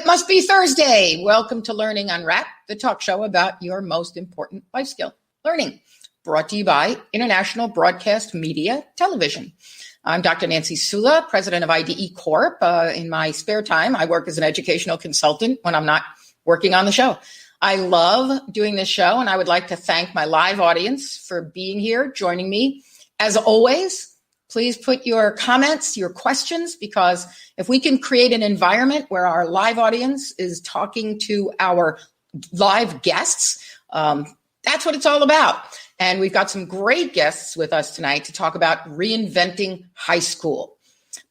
must be Thursday. Welcome to Learning Unwrapped, the talk show about your most important life skill, learning. Brought to you by International Broadcast Media Television. I'm Dr. Nancy Sulla, president of IDE Corp. In my spare time, I work as an educational consultant when I'm not working on the show. I love doing this show, and I would like to thank my live audience for being here, joining me. As always, please put your comments, your questions, because if we can create an environment where our live audience is talking to our live guests, that's what it's all about. And we've got some great guests with us tonight to talk about reinventing high school.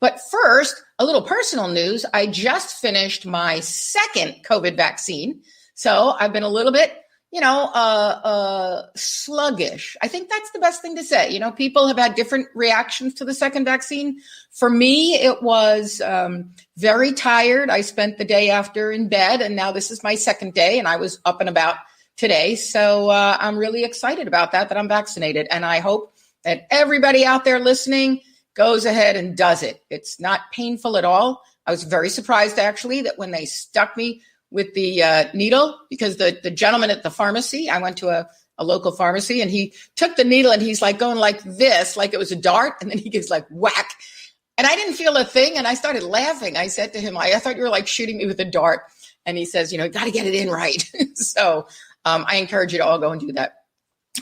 But first, a little personal news. I just finished my second COVID vaccine. So I've been a little bit, sluggish. I think that's the best thing to say. People have had different reactions to the second vaccine. For me, it was very tired. I spent the day after in bed, and now this is my second day, and I was up and about today. So I'm really excited about that I'm vaccinated. And I hope that everybody out there listening goes ahead and does it. It's not painful at all. I was very surprised, actually, that when they stuck me with the needle, because the gentleman at the pharmacy, I went to a local pharmacy, and he took the needle and he's like going like this, like it was a dart. And then he gives like whack. And I didn't feel a thing. And I started laughing. I said to him, I thought you were like shooting me with a dart. And he says, got to get it in right. So I encourage you to all go and do that.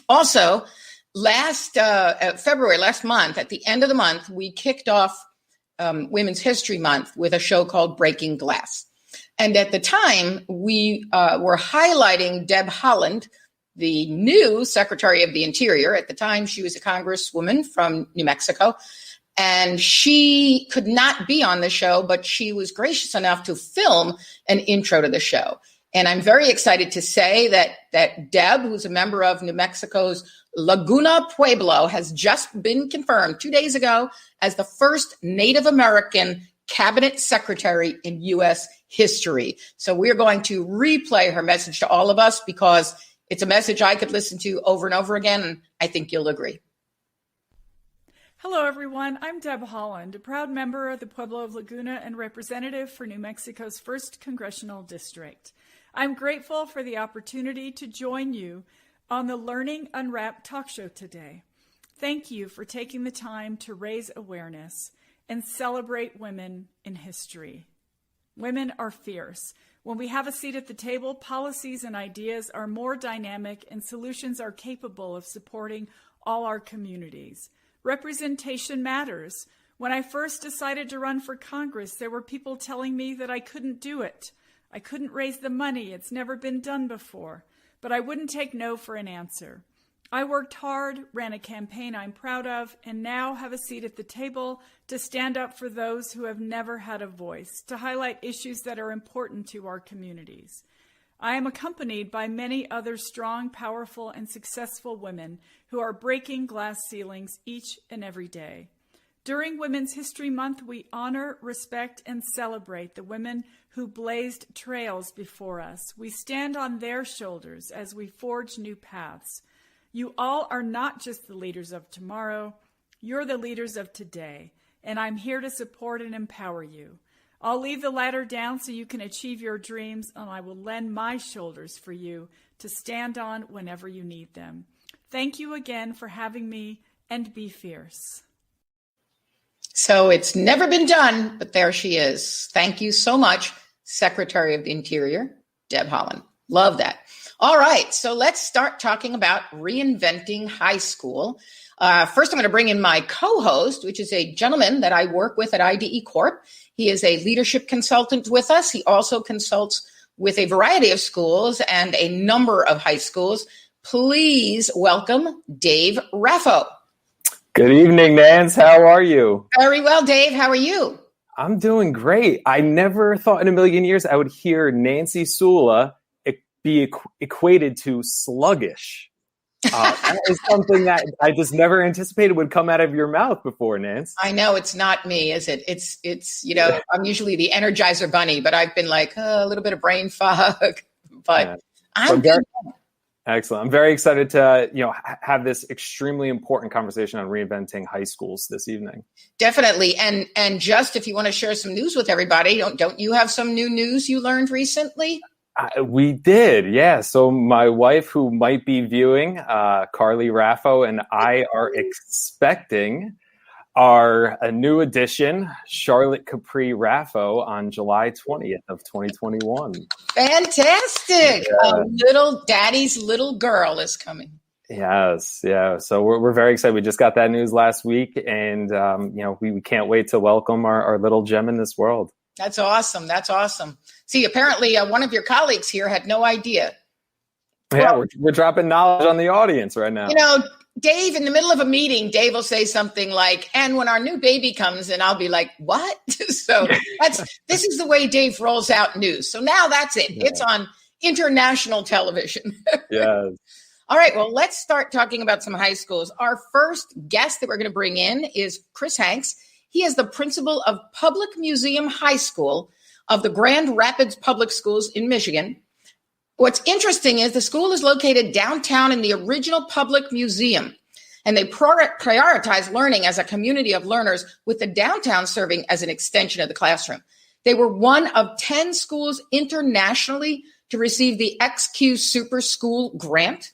Also, last month, at the end of the month, we kicked off Women's History Month with a show called Breaking Glass. And at the time, we were highlighting Deb Haaland, the new Secretary of the Interior. At the time, she was a congresswoman from New Mexico. And she could not be on the show, but she was gracious enough to film an intro to the show. And I'm very excited to say that Deb, who's a member of New Mexico's Laguna Pueblo, has just been confirmed 2 days ago as the first Native American cabinet secretary in U.S. history. So we're going to replay her message to all of us because it's a message I could listen to over and over again, and I think you'll agree. Hello, everyone. I'm Deb Haaland, a proud member of the Pueblo of Laguna and representative for New Mexico's 1st Congressional District. I'm grateful for the opportunity to join you on the Learning Unwrapped talk show today. Thank you for taking the time to raise awareness and celebrate women in history. Women are fierce. When we have a seat at the table, policies and ideas are more dynamic and solutions are capable of supporting all our communities. Representation matters. When I first decided to run for Congress, there were people telling me that I couldn't do it. I couldn't raise the money. It's never been done before. But I wouldn't take no for an answer. I worked hard, ran a campaign I'm proud of, and now have a seat at the table to stand up for those who have never had a voice, to highlight issues that are important to our communities. I am accompanied by many other strong, powerful, and successful women who are breaking glass ceilings each and every day. During Women's History Month, we honor, respect, and celebrate the women who blazed trails before us. We stand on their shoulders as we forge new paths. You all are not just the leaders of tomorrow, you're the leaders of today, and I'm here to support and empower you. I'll leave the ladder down so you can achieve your dreams, and I will lend my shoulders for you to stand on whenever you need them. Thank you again for having me, and be fierce. So it's never been done, but there she is. Thank you so much, Secretary of the Interior, Deb Haaland. Love that. All right, so let's start talking about reinventing high school. First, I'm going to bring in my co-host, which is a gentleman that I work with at IDE Corp. He is a leadership consultant with us. He also consults with a variety of schools and a number of high schools. Please welcome Dave Raffo. Good evening, Nance. How are you? Very well, Dave. How are you? I'm doing great. I never thought in a million years I would hear Nancy Sulla be equated to sluggish. That is something that I just never anticipated would come out of your mouth before, Nance. I know it's not me, is it? It's I'm usually the Energizer Bunny, but I've been like a little bit of brain fog. But I'm good. Excellent. I'm very excited to, have this extremely important conversation on reinventing high schools this evening. Definitely. And just if you want to share some news with everybody, don't you have some new news you learned recently? We did, yeah. So my wife, who might be viewing, Carly Raffo, and I are expecting a new addition, Charlotte Capri Raffo, on July 20th of 2021. Fantastic. Yeah. Little daddy's little girl is coming. Yes. Yeah. So we're very excited. We just got that news last week, and, we can't wait to welcome our little gem in this world. That's awesome. That's awesome. See, apparently one of your colleagues here had no idea. Yeah, we're dropping knowledge on the audience right now. Dave, in the middle of a meeting, Dave will say something like, and when our new baby comes, and I'll be like, what? So this is the way Dave rolls out news. So now that's it. Yeah. It's on international television. Yes. All right. Well, let's start talking about some high schools. Our first guest that we're going to bring in is Chris Hanks. He is the principal of Public Museum High School of the Grand Rapids Public Schools in Michigan. What's interesting is the school is located downtown in the original public museum, and they prioritize learning as a community of learners, with the downtown serving as an extension of the classroom. They were one of 10 schools internationally to receive the XQ Super School grant.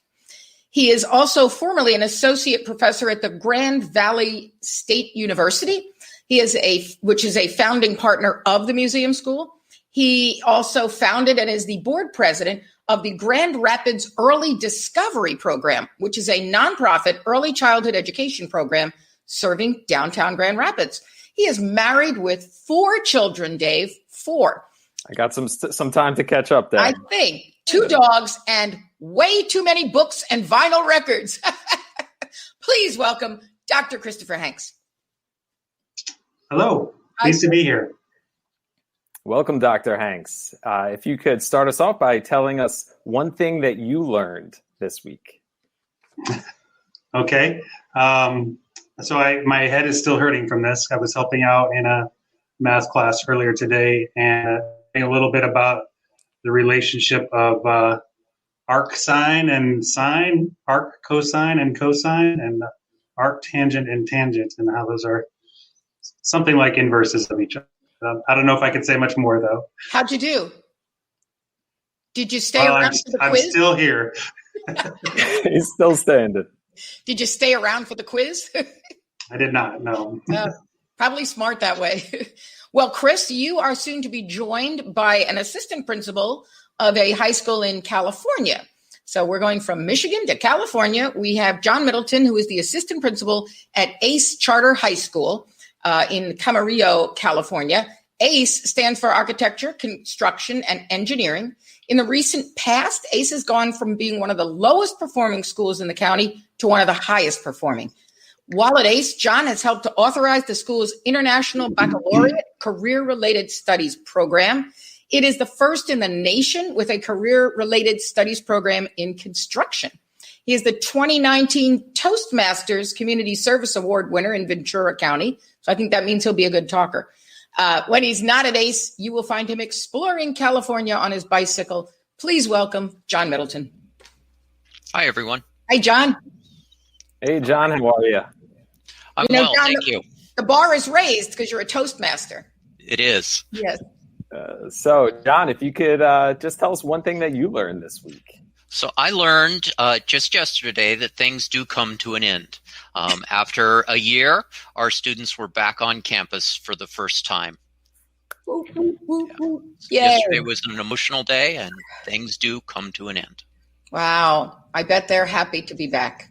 He is also formerly an associate professor at the Grand Valley State University. Which is a founding partner of the museum school. He also founded and is the board president of the Grand Rapids Early Discovery Program, which is a nonprofit early childhood education program serving downtown Grand Rapids. He is married with 4 children, Dave. 4. I got some time to catch up there. I think 2 dogs and way too many books and vinyl records. Please welcome Dr. Christopher Hanks. Hello. Pleased to be here. Welcome, Dr. Hanks. If you could start us off by telling us one thing that you learned this week. Okay. So my head is still hurting from this. I was helping out in a math class earlier today and a little bit about the relationship of arc sine and sine, arc cosine and cosine, and arc tangent and tangent, and how those are something like inverses of each other. I don't know if I could say much more, though. How'd you do? Did you stay around for the quiz? I'm still here. He's still standing. Did you stay around for the quiz? I did not, no. Probably smart that way. Well, Chris, you are soon to be joined by an assistant principal of a high school in California. So we're going from Michigan to California. We have John Middleton, who is the assistant principal at ACE Charter High School in Camarillo, California. ACE stands for Architecture, Construction, and Engineering. In the recent past, ACE has gone from being one of the lowest performing schools in the county to one of the highest performing. While at ACE, John has helped to authorize the school's International Baccalaureate Career-Related Studies program. It is the first in the nation with a career-related studies program in construction. He is the 2019 Toastmasters Community Service Award winner in Ventura County. So I think that means he'll be a good talker. When he's not at ACE, you will find him exploring California on his bicycle. Please welcome John Middleton. Hi, everyone. Hey, John. Hey, John. How are you? I'm well, John, thank you. The bar is raised because you're a Toastmaster. It is. Yes. So, John, if you could just tell us one thing that you learned this week. So I learned just yesterday that things do come to an end. After a year, our students were back on campus for the first time. Yeah. Yesterday was an emotional day, and things do come to an end. Wow. I bet they're happy to be back.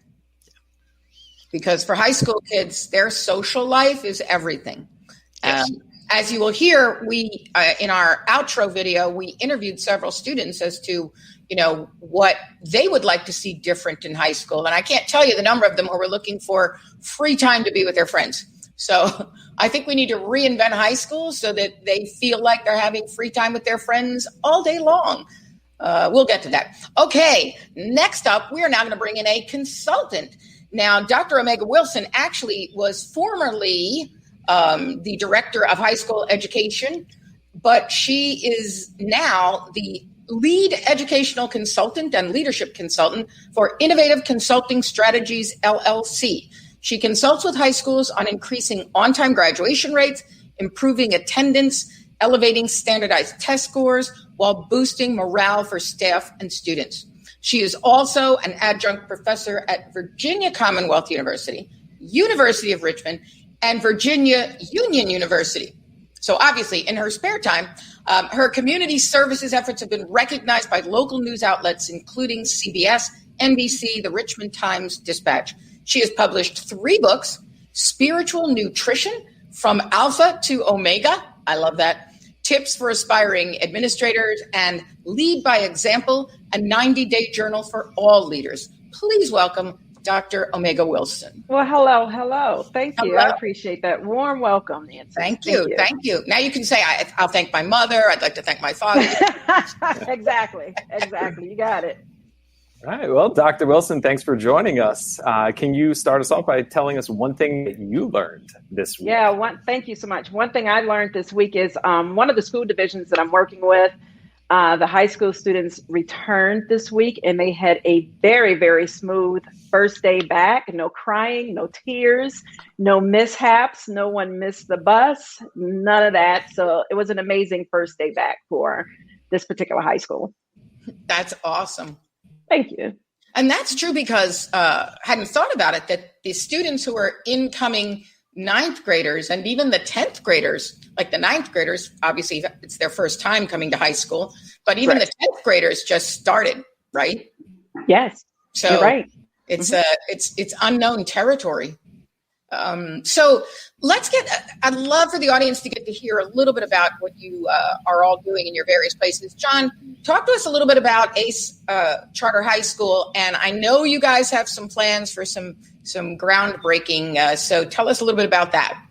Because for high school kids, their social life is everything. Yes. As you will hear, we in our outro video, we interviewed several students as to, what they would like to see different in high school. And I can't tell you the number of them who were looking for free time to be with their friends. So I think we need to reinvent high school so that they feel like they're having free time with their friends all day long. We'll get to that. Okay, next up, we are now going to bring in a consultant. Now, Dr. Omega Wilson actually was formerly the director of high school education, but she is now the lead educational consultant and leadership consultant for Innovative Consulting Strategies, LLC. She consults with high schools on increasing on-time graduation rates, improving attendance, elevating standardized test scores, while boosting morale for staff and students. She is also an adjunct professor at Virginia Commonwealth University, University of Richmond, and Virginia Union University. So obviously, in her spare time, her community services efforts have been recognized by local news outlets, including CBS, NBC, the Richmond Times-Dispatch. She has published 3 books: Spiritual Nutrition, From Alpha to Omega, I love that, Tips for Aspiring Administrators, and Lead by Example, a 90-day journal for all leaders. Please welcome Dr. Omega Wilson. Well, hello. Thank you. Hello. I appreciate that warm welcome, Nancy. Thank you. Now you can say, I'll thank my mother. I'd like to thank my father. Exactly. You got it. All right. Well, Dr. Wilson, thanks for joining us. Can you start us off by telling us one thing that you learned this week? Yeah, thank you so much. One thing I learned this week is one of the school divisions that I'm working with, the high school students returned this week, and they had a very, very smooth first day back. No crying, no tears, no mishaps. No one missed the bus, none of that. So it was an amazing first day back for this particular high school. That's awesome. Thank you. And that's true because I hadn't thought about it, that the students who are incoming 9th graders and even the 10th graders, like the 9th graders, obviously it's their first time coming to high school, but even the 10th graders just started, right? Yes, so you're right. It's it's unknown territory. So I'd love for the audience to get to hear a little bit about what you are all doing in your various places. John, talk to us a little bit about ACE Charter High School. And I know you guys have some plans for some groundbreaking. So tell us a little bit about that.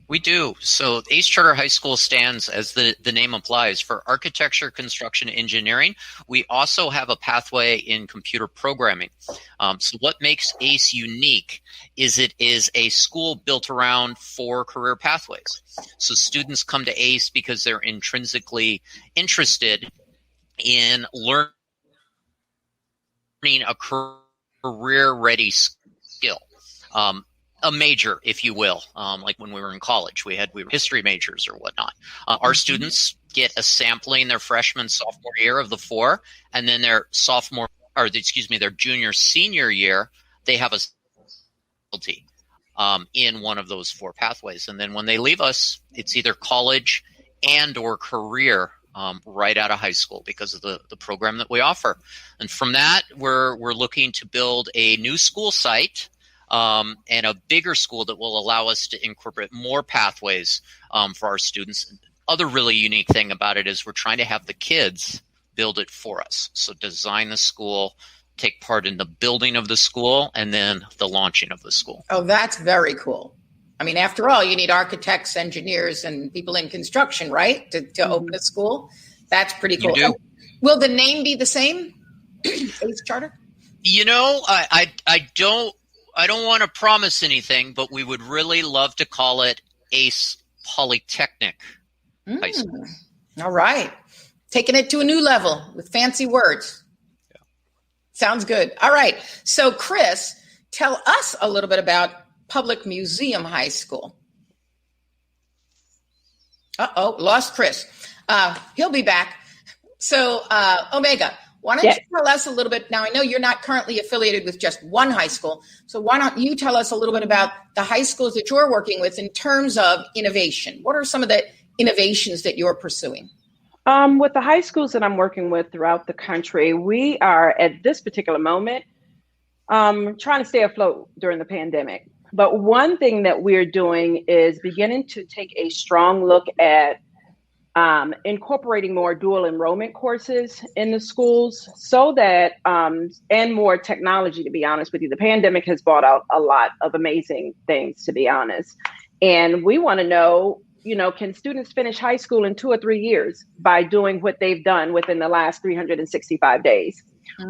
We do. So ACE Charter High School stands, as the name implies, for architecture, construction, engineering. We also have a pathway in computer programming. So what makes ACE unique is it is a school built around 4 career pathways. So students come to ACE because they're intrinsically interested in learning a career-ready skill. A major, if you will, like when we were in college, we were history majors or whatnot. Our students get a sampling their freshman, sophomore year of the 4, and then their their junior, senior year, they have a specialty in one of those 4 pathways. And then when they leave us, it's either college and or career right out of high school because of the program that we offer. And from that, we're looking to build a new school site and a bigger school that will allow us to incorporate more pathways for our students. Other really unique thing about it is we're trying to have the kids build it for us. So design the school, take part in the building of the school, and then the launching of the school. Oh, that's very cool. I mean, after all, you need architects, engineers, and people in construction, right, to open a school. That's pretty cool. You do. Will the name be the same? ACE Charter? You know, I don't want to promise anything, but we would really love to call it ACE Polytechnic High School. All right. Taking it to a new level with fancy words. Yeah. Sounds good. All right. So, Chris, tell us a little bit about Public Museum High School. Lost Chris. He'll be back. So, Omega, why don't you tell us a little bit? Now, I know you're not currently affiliated with just one high school. So why don't you tell us a little bit about the high schools that you're working with in terms of innovation? What are some of the innovations that you're pursuing? With the high schools that I'm working with throughout the country, we are at this particular moment trying to stay afloat during the pandemic. But one thing that we're doing is beginning to take a strong look at incorporating more dual enrollment courses in the schools so that, and more technology, to be honest with you. The pandemic has brought out a lot of amazing things, to be honest. And we want to know, can students finish high school in 2 or 3 years by doing what they've done within the last 365 days?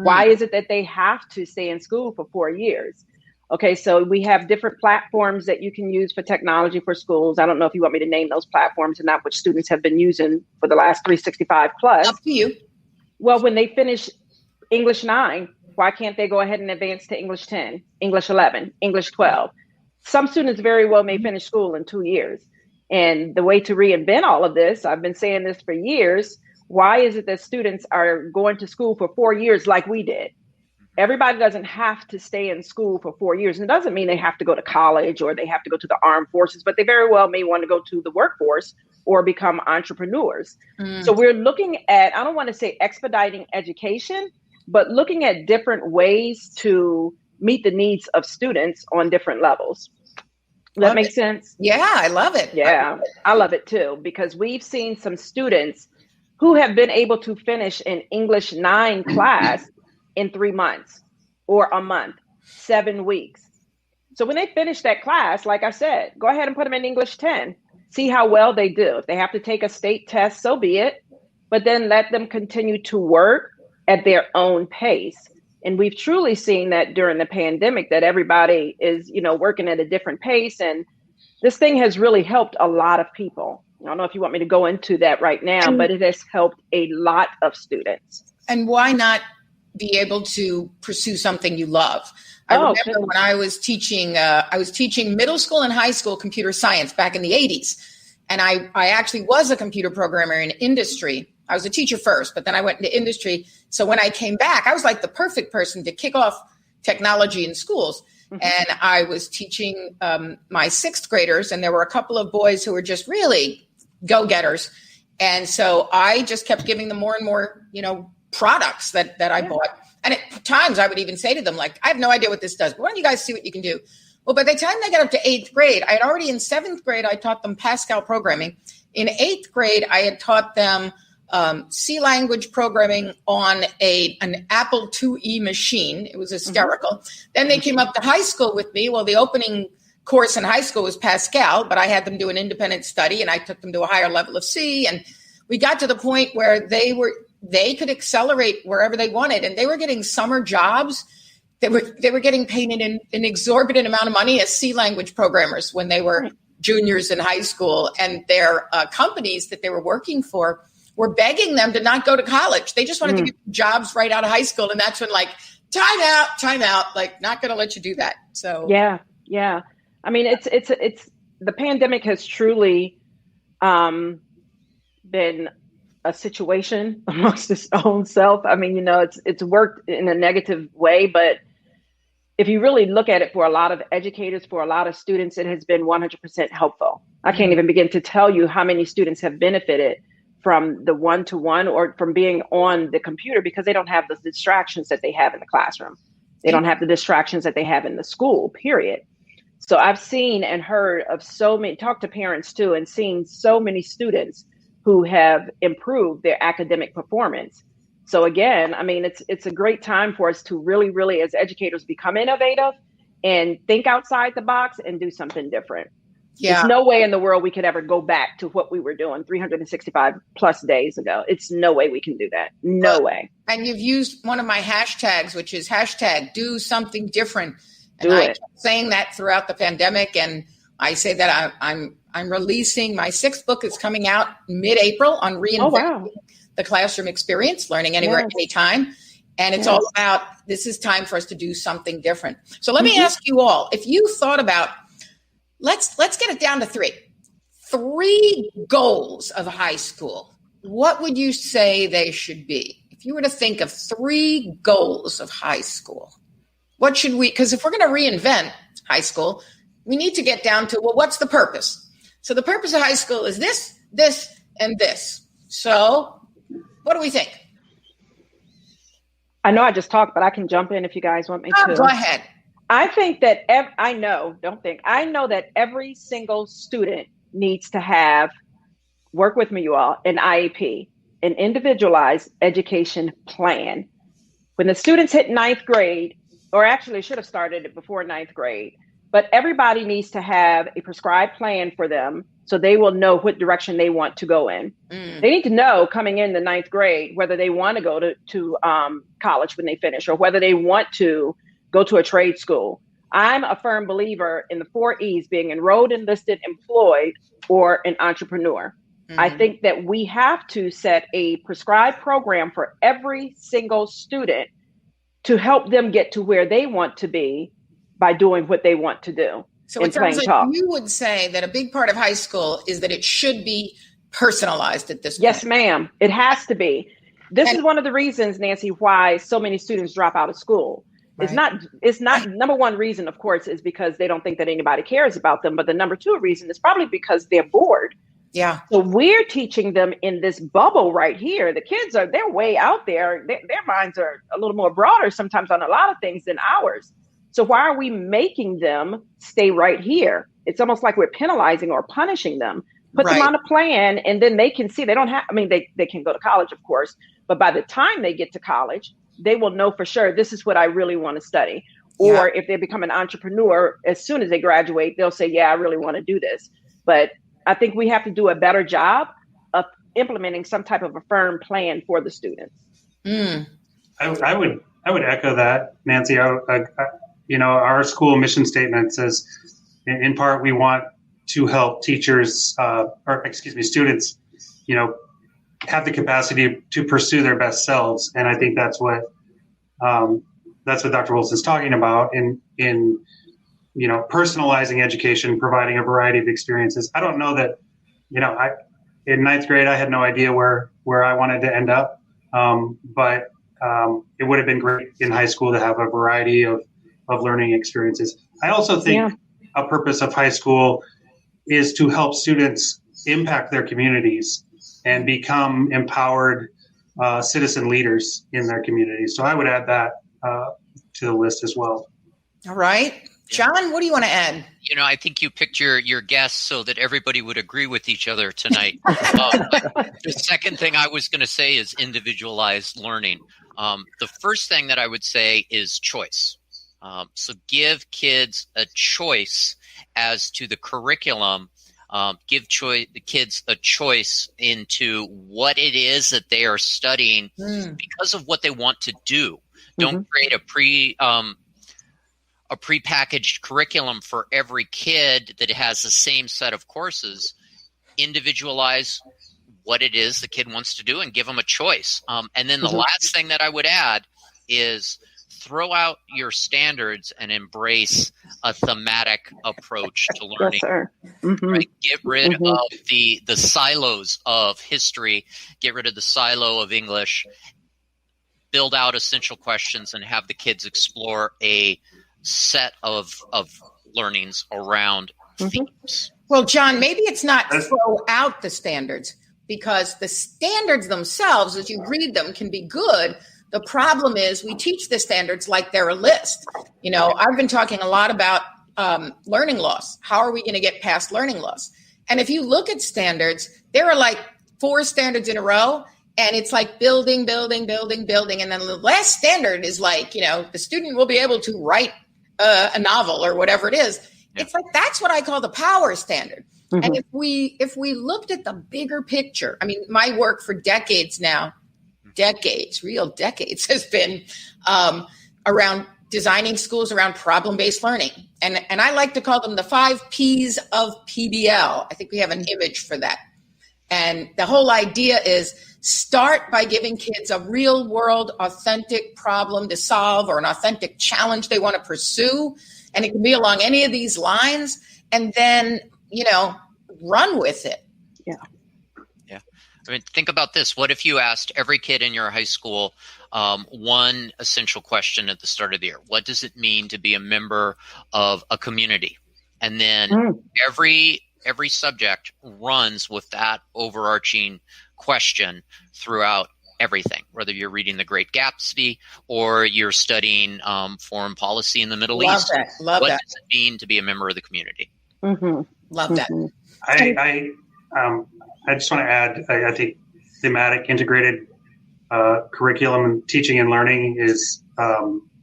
Why is it that they have to stay in school for 4 years? Okay, so we have different platforms that you can use for technology for schools. I don't know if you want me to name those platforms and not which students have been using for the last 365 plus. Up to you. Well, when they finish English 9, why can't they go ahead and advance to English 10, English 11, English 12? Some students very well may finish school in 2 years. And the way to reinvent all of this, I've been saying this for years, why is it that students are going to school for 4 years like we did? Everybody doesn't have to stay in school for 4 years. And it doesn't mean they have to go to college or they have to go to the armed forces, but they very well may want to go to the workforce or become entrepreneurs. So we're looking at, I don't want to say expediting education, but looking at different ways to meet the needs of students on different levels. Does that make sense? Yeah, I love it. Yeah, I love it too, because we've seen some students who have been able to finish an English 9 class in 3 months or a month, 7 weeks. So when they finish that class, like I said, go ahead and put them in English 10, see how well they do. If they have to take a state test, so be it, but then let them continue to work at their own pace. And we've truly seen that during the pandemic, that everybody is, working at a different pace. And this thing has really helped a lot of people. I don't know if you want me to go into that right now, but it has helped a lot of students. And why not be able to pursue something you love? I remember when I was teaching middle school and high school computer science back in the 80s. And I actually was a computer programmer in industry. I was a teacher first, but then I went into industry. So when I came back, I was like the perfect person to kick off technology in schools. And I was teaching my 6th graders, and there were a couple of boys who were just really go-getters. And so I just kept giving them more and more, products that I bought. And at times I would even say to them, like, I have no idea what this does, but why don't you guys see what you can do? Well, by the time they got up to 8th grade, I had already in 7th grade, I taught them Pascal programming. In 8th grade, I had taught them C language programming on an Apple IIe machine. It was hysterical. Then they came up to high school with me. Well, the opening course in high school was Pascal, but I had them do an independent study, and I took them to a higher level of C. And we got to the point where they could accelerate wherever they wanted, and they were getting summer jobs. They were getting paid an exorbitant amount of money as C language programmers when they were juniors in high school, and their companies that they were working for were begging them to not go to college. They just wanted to get jobs right out of high school. And that's when, like, time out, like, not going to let you do that. So, yeah. I mean, it's the pandemic has truly been a situation amongst its own self. I mean, it's worked in a negative way, but if you really look at it, for a lot of educators, for a lot of students, it has been 100% helpful. I can't even begin to tell you how many students have benefited from the one-to-one or from being on the computer, because they don't have the distractions that they have in the classroom. They don't have the distractions that they have in the school, period. So I've seen and heard of talked to parents too, and seen so many students who have improved their academic performance. So again, I mean, it's a great time for us to really, really, as educators, become innovative and think outside the box and do something different. Yeah. There's no way in the world we could ever go back to what we were doing 365 plus days ago. It's no way we can do that. No way. And you've used one of my hashtags, which is hashtag do something different. And I kept saying that throughout the pandemic. And I say that I'm releasing my 6th book. Is coming out mid-April on reinventing the classroom experience, learning anywhere, anytime. And it's all about, this is time for us to do something different. So let me ask you all, if you thought about, let's get it down to 3 goals of high school. What would you say they should be? If you were to think of 3 goals of high school, what should we, because if we're going to reinvent high school, we need to get down to, well, what's the purpose? So the purpose of high school is this, this, and this. So what do we think? I know I just talked, but I can jump in if you guys want me to. Go ahead. I think that I know that every single student needs to have, work with me, you all, an IEP, an individualized education plan. When the students hit 9th grade, or actually should have started it before 9th grade, but everybody needs to have a prescribed plan for them so they will know what direction they want to go in. They need to know coming in the 9th grade whether they want to go to college when they finish, or whether they want to go to a trade school. I'm a firm believer in the 4 E's: being enrolled, enlisted, employed, or an entrepreneur. I think that we have to set a prescribed program for every single student to help them get to where they want to be by doing what they want to do. So it sounds like you would say that a big part of high school is that it should be personalized at this point. Yes, ma'am. It has to be. This is one of the reasons, Nancy, why so many students drop out of school. Right. It's not number one reason, of course, is because they don't think that anybody cares about them. But the number two reason is probably because they're bored. Yeah. So we're teaching them in this bubble right here. The kids they're way out there. Their minds are a little more broader sometimes on a lot of things than ours. So why are we making them stay right here? It's almost like we're penalizing or punishing them. Put them on a plan, and then they can see they don't have, I mean, they can go to college, of course, but by the time they get to college, they will know for sure, this is what I really want to study. Or if they become an entrepreneur, as soon as they graduate, they'll say, yeah, I really want to do this. But I think we have to do a better job of implementing some type of a firm plan for the students. I would echo that, Nancy. Our school mission statement says, in part, we want to help teachers, students, have the capacity to pursue their best selves. And I think that's what Dr. Wilson's talking about in personalizing education, providing a variety of experiences. I don't know that, in ninth grade, I had no idea where I wanted to end up. But it would have been great in high school to have a variety of learning experiences. I also think a purpose of high school is to help students impact their communities and become empowered citizen leaders in their communities. So I would add that to the list as well. All right. John, what do you want to add? I think you picked your guests so that everybody would agree with each other tonight. The second thing I was going to say is individualized learning. The first thing that I would say is choice. So give kids a choice as to the curriculum. Give the kids a choice into what it is that they are studying because of what they want to do. Don't create a prepackaged curriculum for every kid that has the same set of courses. Individualize what it is the kid wants to do and give them a choice. And then the last thing that I would add is throw out your standards and embrace a thematic approach to learning. Yes, sir. Right? Get rid of the silos of history, get rid of the silo of English, build out essential questions, and have the kids explore a set of learnings around themes. Well, John, maybe it's not throw out the standards, because the standards themselves, as you read them, can be good. The problem is we teach the standards like they're a list. I've been talking a lot about learning loss. How are we going to get past learning loss? And if you look at standards, there are like 4 standards in a row, and it's like building. And then the last standard is like, the student will be able to write a novel or whatever it is. Yeah. It's like, that's what I call the power standard. And if we looked at the bigger picture, I mean, my work for real decades has been around designing schools around problem-based learning. And I like to call them the 5 Ps of PBL. I think we have an image for that. And the whole idea is start by giving kids a real world, authentic problem to solve, or an authentic challenge they want to pursue. And it can be along any of these lines. And then, run with it. Yeah. I mean, think about this. What if you asked every kid in your high school one essential question at the start of the year? What does it mean to be a member of a community? And then every subject runs with that overarching question throughout everything, whether you're reading The Great Gatsby or you're studying foreign policy in the Middle East. Love what that. does it mean to be a member of the community? Love that. I just want to add, I think thematic integrated curriculum and teaching and learning is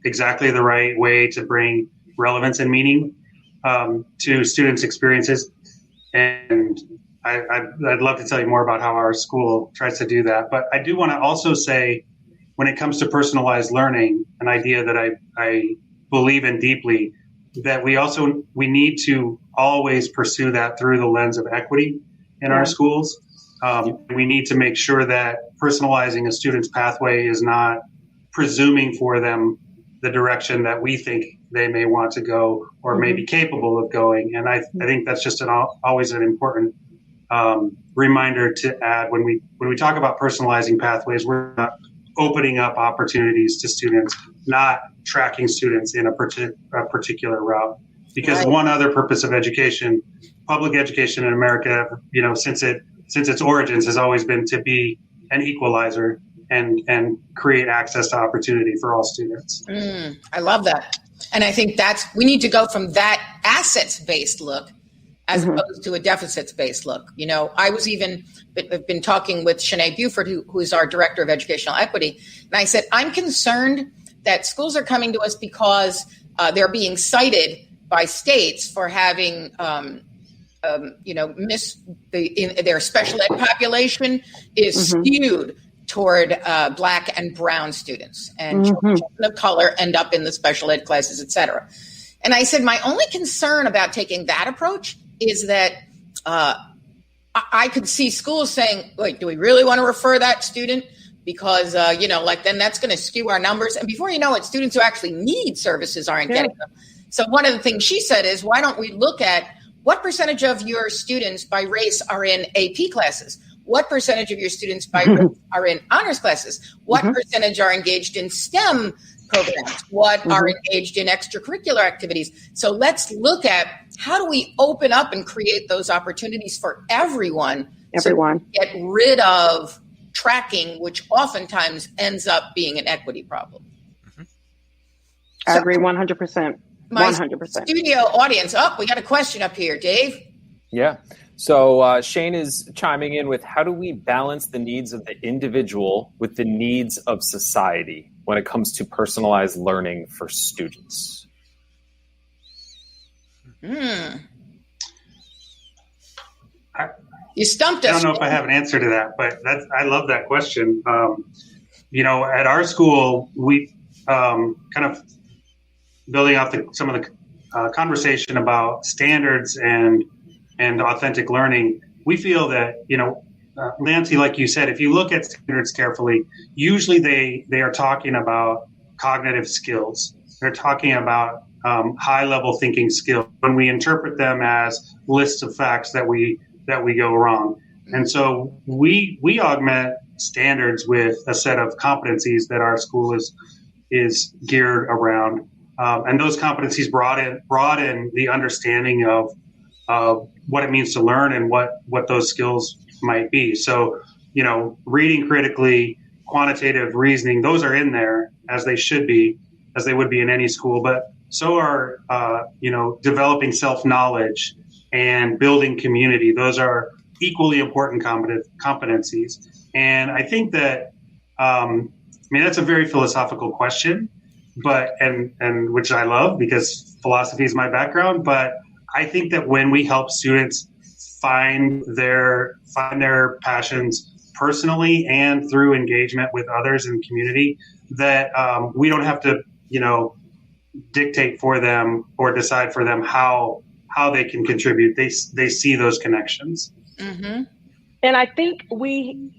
exactly the right way to bring relevance and meaning to students' experiences. And I'd love to tell you more about how our school tries to do that. But I do want to also say, when it comes to personalized learning, an idea that I believe in deeply, that we need to always pursue that through the lens of equity in our schools. We need to make sure that personalizing a student's pathway is not presuming for them the direction that we think they may want to go or may be capable of going. And I think that's just always an important reminder to add when we talk about personalizing pathways. We're not opening up opportunities to students, not tracking students in a particular route. Because one other purpose of education, public education in America, since its origins, has always been to be an equalizer and create access to opportunity for all students. I love that. And I think we need to go from that assets-based look as opposed to a deficits-based look. I've been talking with Shanae Buford, who is our director of educational equity. And I said, I'm concerned that schools are coming to us because they're being cited by states for having, their special ed population is skewed toward Black and brown students, and children of color end up in the special ed classes, et cetera. And I said, my only concern about taking that approach is that I could see schools saying, like, do we really want to refer that student? Because, then that's going to skew our numbers. And before you know it, students who actually need services aren't getting them. So one of the things she said is, why don't we look at what percentage of your students by race are in AP classes? What percentage of your students by race are in honors classes? What percentage are engaged in STEM programs? What are engaged in extracurricular activities? So let's look at how do we open up and create those opportunities for everyone. So get rid of tracking, which oftentimes ends up being an equity problem. I agree 100%. 100%. Studio audience. We got a question up here, Dave. Yeah. So Shane is chiming in with, how do we balance the needs of the individual with the needs of society when it comes to personalized learning for students? You stumped us. I don't know if I have an answer to that, but I love that question. At our school, we kind of building off some of the conversation about standards and authentic learning. We feel that, Nancy, like you said, if you look at standards carefully, usually they are talking about cognitive skills. They're talking about high-level thinking skills when we interpret them as lists of facts that we go wrong. And so we augment standards with a set of competencies that our school is geared around. And those competencies broaden the understanding of what it means to learn and what those skills might be. So, reading critically, quantitative reasoning, those are in there as they should be, as they would be in any school. But so are, developing self-knowledge and building community. Those are equally important competencies. And I think that, that's a very philosophical question, but and which I love because philosophy is my background. But I think that when we help students find their passions personally and through engagement with others in community, that we don't have to, dictate for them or decide for them how they can contribute. They see those connections. And I think don't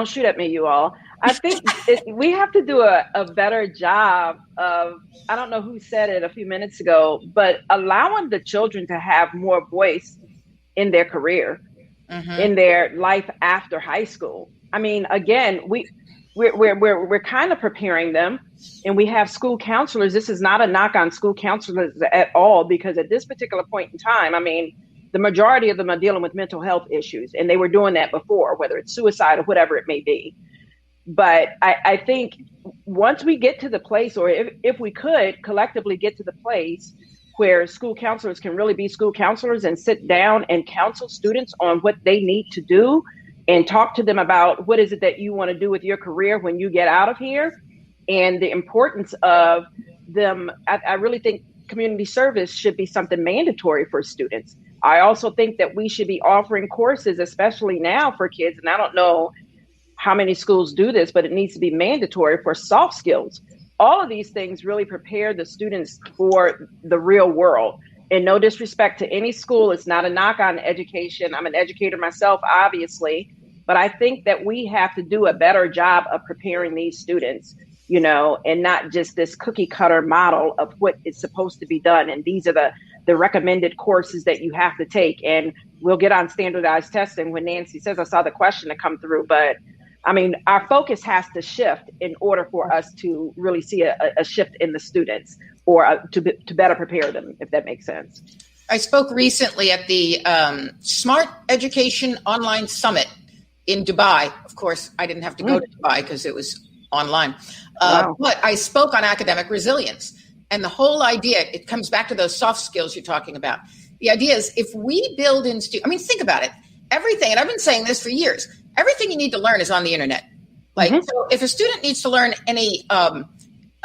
shoot at me, you all. I think we have to do a better job of, I don't know who said it a few minutes ago, but allowing the children to have more voice in their career, in their life after high school. I mean, again, we're kind of preparing them, and we have school counselors. This is not a knock on school counselors at all, because at this particular point in time, the majority of them are dealing with mental health issues, and they were doing that before, whether it's suicide or whatever it may be. But I think once we get to the place, or if we could collectively get to the place where school counselors can really be school counselors and sit down and counsel students on what they need to do and talk to them about what is it that you want to do with your career when you get out of here, and the importance of them. I really think community service should be something mandatory for students. I also think that we should be offering courses, especially now for kids, and I don't know how many schools do this, but it needs to be mandatory for soft skills. All of these things really prepare the students for the real world. and no disrespect to any school, it's not a knock on education. I'm an educator myself, obviously, but I think that we have to do a better job of preparing these students, you know, and not just this cookie cutter model of what is supposed to be done. And these are the recommended courses that you have to take. And we'll get on standardized testing when Nancy says, I saw the question to come through, but I mean, our focus has to shift in order for us to really see a shift in the students, or to better prepare them, if that makes sense. I spoke recently at the Smart Education Online Summit in Dubai. Of course, I didn't have to go to Dubai because it was online. Wow. But I spoke on academic resilience. And the whole idea, it comes back to those soft skills you're talking about. The idea is if we build in think about it. Everything, and I've been saying this for years, everything you need to learn is on the internet. Like, so if a student needs to learn any of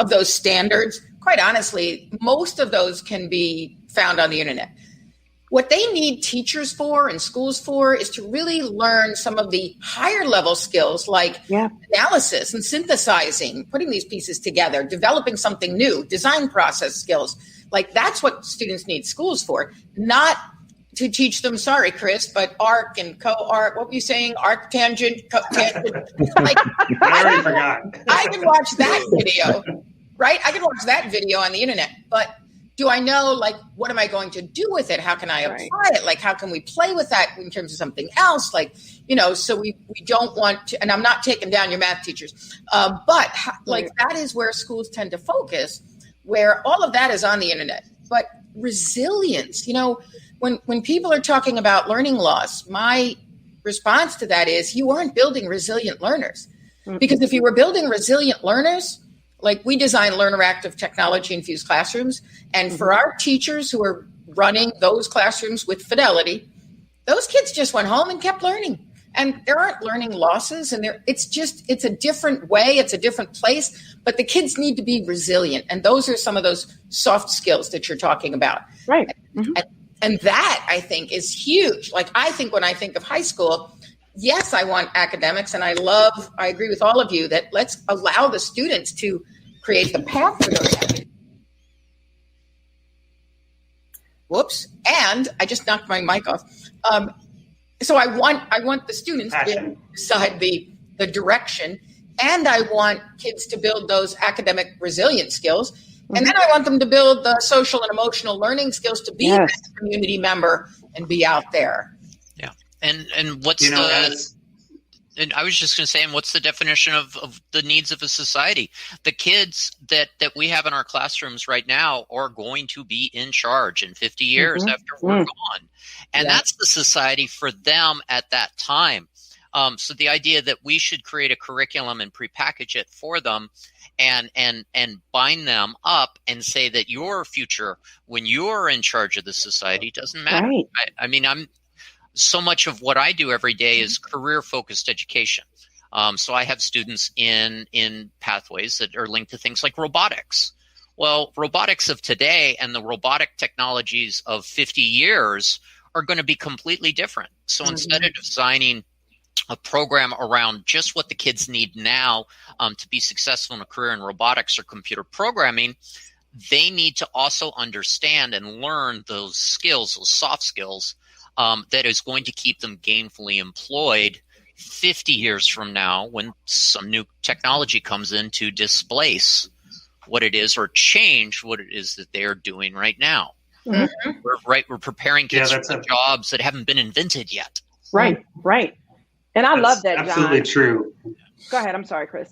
those standards, quite honestly, most of those can be found on the internet. What they need teachers for and schools for is to really learn some of the higher level skills like analysis and synthesizing, putting these pieces together, developing something new, design process skills. Like, that's what students need schools for, not to teach them, sorry, Chris, but arc and co-arc. What were you saying? Arc, tangent, tangent. Like, I already forgot. I can watch that video, right? I can watch that video on the internet, but do I know, like, what am I going to do with it? How can I apply it? Like, how can we play with that in terms of something else? Like, you know, so we don't want to, and I'm not taking down your math teachers, but that is where schools tend to focus, where all of that is on the internet. But resilience, you know, when people are talking about learning loss, my response to that is you aren't building resilient learners. Because if you were building resilient learners, like we design learner-active technology-infused classrooms, and for our teachers who are running those classrooms with fidelity, those kids just went home and kept learning. And there aren't learning losses, and it's a different way, it's a different place, but the kids need to be resilient. And those are some of those soft skills that you're talking about. Right. And that, I think, is huge. Like, I think when I think of high school, yes, I want academics, and I agree with all of you that let's allow the students to create the path for those. Whoops. And I just knocked my mic off. So I want the students to decide the direction, and I want kids to build those academic resilient skills. And then I want them to build the social and emotional learning skills to be a community member and be out there. Yeah. And what's and I was just going to say, and what's the definition of the needs of a society? The kids that we have in our classrooms right now are going to be in charge in 50 years after we're gone. And that's the society for them at that time. So the idea that we should create a curriculum and prepackage it for them and bind them up and say that your future, when you're in charge of the society, doesn't matter. Right. I mean, so much of what I do every day is career-focused education. So I have students in pathways that are linked to things like robotics. Well, robotics of today and the robotic technologies of 50 years are going to be completely different. So instead of designing a program around just what the kids need now to be successful in a career in robotics or computer programming, they need to also understand and learn those skills, those soft skills, that is going to keep them gainfully employed 50 years from now when some new technology comes in to displace what it is or change what it is that they are doing right now. We're preparing kids for the jobs that haven't been invented yet. Right. And I love that, John. Absolutely true. Go ahead. I'm sorry, Chris.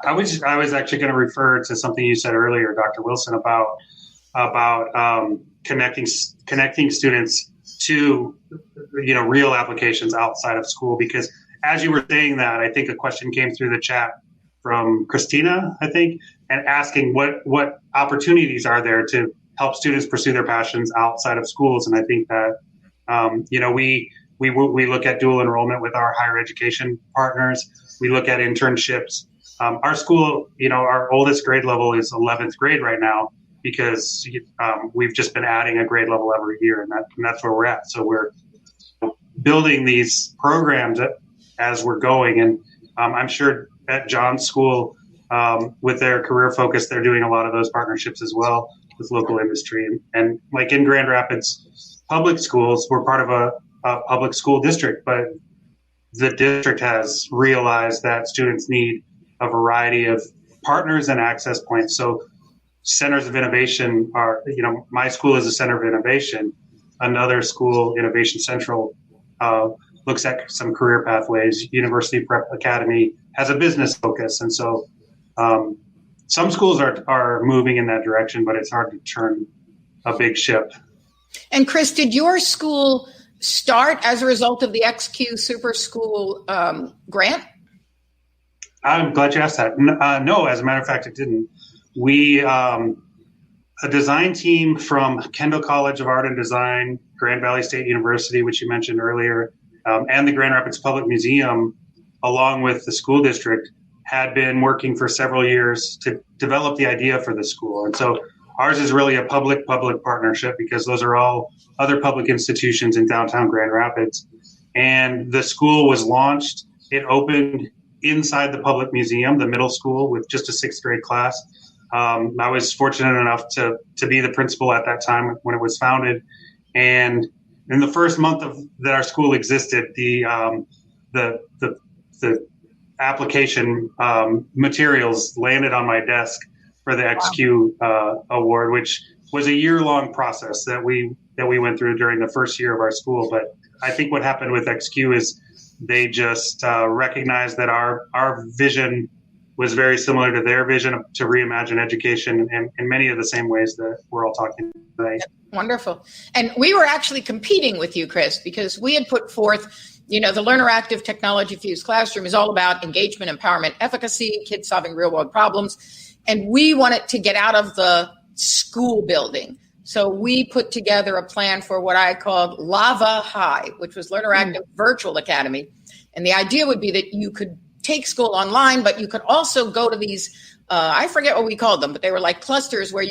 I was actually going to refer to something you said earlier, Dr. Wilson, about connecting students to real applications outside of school. Because as you were saying that, I think a question came through the chat from Christina, I think, and asking what opportunities are there to help students pursue their passions outside of schools. And I think that we look at dual enrollment with our higher education partners. We look at internships. Our school, our oldest grade level is 11th grade right now because we've just been adding a grade level every year, and that's where we're at. So we're building these programs as we're going. And I'm sure at John's school, with their career focus, they're doing a lot of those partnerships as well. with local industry. And like in Grand Rapids public schools, we're part of a public school district, but the district has realized that students need a variety of partners and access points. So centers of innovation are, my school is a center of innovation. Another school, Innovation Central, looks at some career pathways. University Prep Academy has a business focus. And so some schools are moving in that direction, but it's hard to turn a big ship. And Chris, did your school start as a result of the XQ Super School grant? I'm glad you asked that. No, as a matter of fact, it didn't. We, a design team from Kendall College of Art and Design, Grand Valley State University, which you mentioned earlier, and the Grand Rapids Public Museum, along with the school district, had been working for several years to develop the idea for the school. And so ours is really a public-public partnership because those are all other public institutions in downtown Grand Rapids. And the school was launched. It opened inside the public museum, the middle school, with just a 6th grade class. I was fortunate enough to be the principal at that time when it was founded. And in the first month that our school existed, the application materials landed on my desk for the XQ award, which was a year-long process that we went through during the first year of our school. But I think what happened with XQ is they just recognized that our vision was very similar to their vision to reimagine education in many of the same ways that we're all talking today. Wonderful. And we were actually competing with you, Chris, because we had put forth, the Learner Active Technology Fused Classroom is all about engagement, empowerment, efficacy, kids solving real world problems. And we wanted to get out of the school building. So we put together a plan for what I called Lava High, which was Learner Active Virtual Academy. And the idea would be that you could take school online, but you could also go to these, I forget what we called them, but they were like clusters where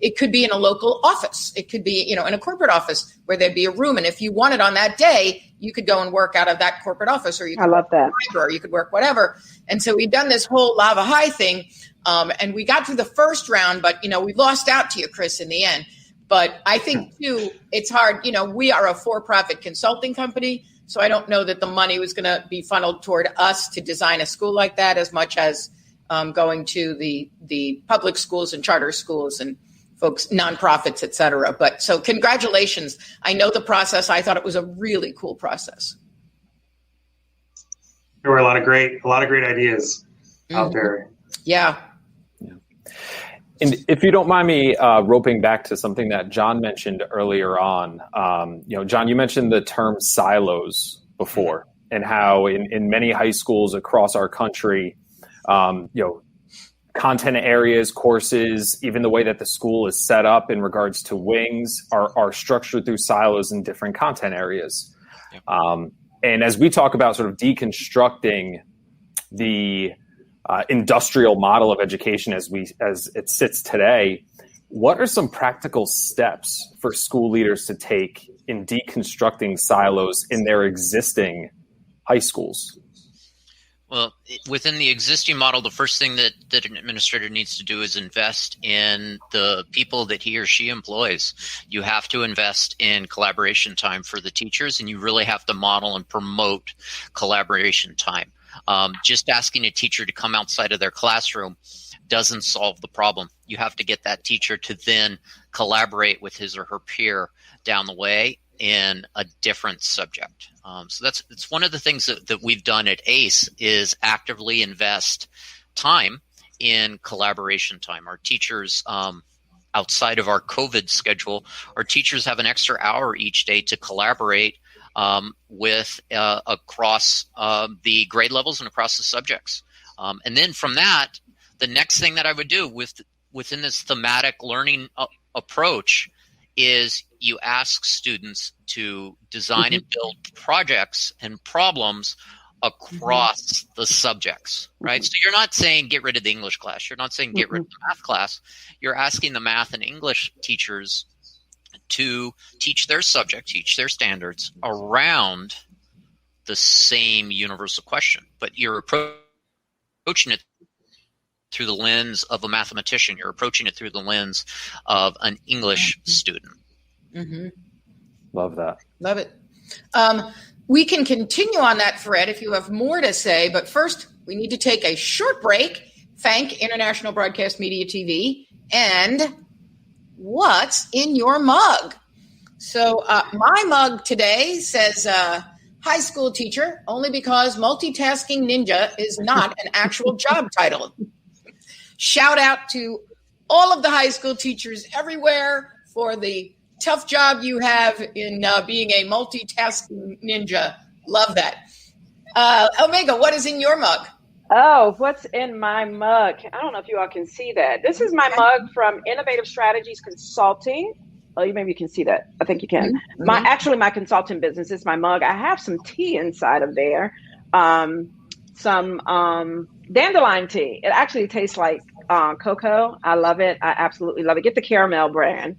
it could be in a local office. It could be, in a corporate office where there'd be a room. And if you wanted on that day, you could go and work out of that corporate office, or you could I love that. or you could work whatever. And so we've done this whole Lava High thing. And we got through the first round, but, we lost out to you, Chris, in the end. But I think, too, it's hard. We are a for-profit consulting company. So I don't know that the money was going to be funneled toward us to design a school like that as much as going to the public schools and charter schools and folks, nonprofits, et cetera. But so congratulations. I know the process. I thought it was a really cool process. There were a lot of great ideas out there. Yeah. And if you don't mind me roping back to something that John mentioned earlier on, John, you mentioned the term silos before, and how in many high schools across our country, content areas, courses, even the way that the school is set up in regards to wings are structured through silos in different content areas. Yep. And as we talk about sort of deconstructing the industrial model of education as it sits today, what are some practical steps for school leaders to take in deconstructing silos in their existing high schools? Well, within the existing model, the first thing that an administrator needs to do is invest in the people that he or she employs. You have to invest in collaboration time for the teachers, and you really have to model and promote collaboration time. Just asking a teacher to come outside of their classroom doesn't solve the problem. You have to get that teacher to then collaborate with his or her peer down the way in a different subject. So it's one of the things that we've done at ACE is actively invest time in collaboration time. Our teachers, outside of our COVID schedule, our teachers have an extra hour each day to collaborate with across the grade levels and across the subjects. And then from that, the next thing that I would do within this thematic learning approach is you ask students to design and build projects and problems across the subjects, right? So you're not saying get rid of the English class. You're not saying get rid of the math class. You're asking the math and English teachers to teach their subject, teach their standards around the same universal question, but you're approaching it through the lens of a mathematician. You're approaching it through the lens of an English student. Mm-hmm. Love that. Love it. We can continue on that thread if you have more to say, but first we need to take a short break. Thank International Broadcast Media TV and what's in your mug. So my mug today says high school teacher, only because multitasking ninja is not an actual job title. Shout out to all of the high school teachers everywhere for the tough job you have in being a multitasking ninja. Love that. Omega, what is in your mug? Oh, what's in my mug? I don't know if you all can see that. This is my mug from Innovative Strategies Consulting. Oh, maybe you can see that. I think you can. Mm-hmm. My consulting business is my mug. I have some tea inside of there. Some dandelion tea. It actually tastes like cocoa. I love it. I absolutely love it. Get the caramel Really?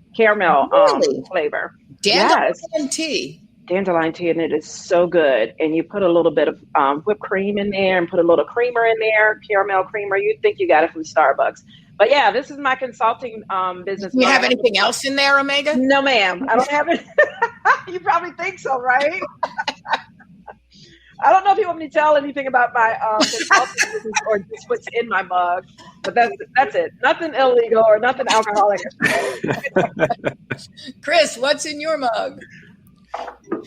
flavor. Dandelion tea. Dandelion tea, and it is so good. And you put a little bit of whipped cream in there and put a little creamer in there, caramel creamer. You'd think you got it from Starbucks. But yeah, this is my consulting business. Do you have anything else in there, Omega? No, ma'am. I don't have it. You probably think so, right? I don't know if you want me to tell anything about my consulting business or just what's in my mug, but that's it. Nothing illegal or nothing alcoholic. Chris, what's in your mug?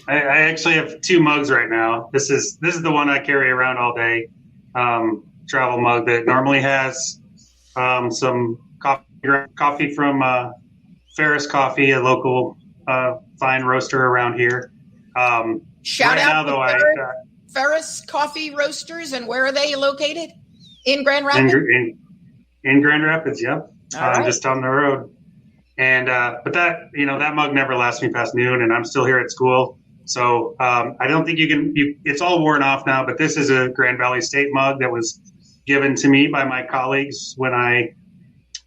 I actually have two mugs right now. This is the one I carry around all day. Travel mug that normally has some coffee from Ferris Coffee, a local fine roaster around here. Shout right out now, to though, Ferris Coffee Roasters, and where are they located? In Grand Rapids? In Grand Rapids, yep. Right. Just down the road. And but that mug never lasts me past noon, and I'm still here at school. So I don't think you can. It's all worn off now. But this is a Grand Valley State mug that was given to me by my colleagues when I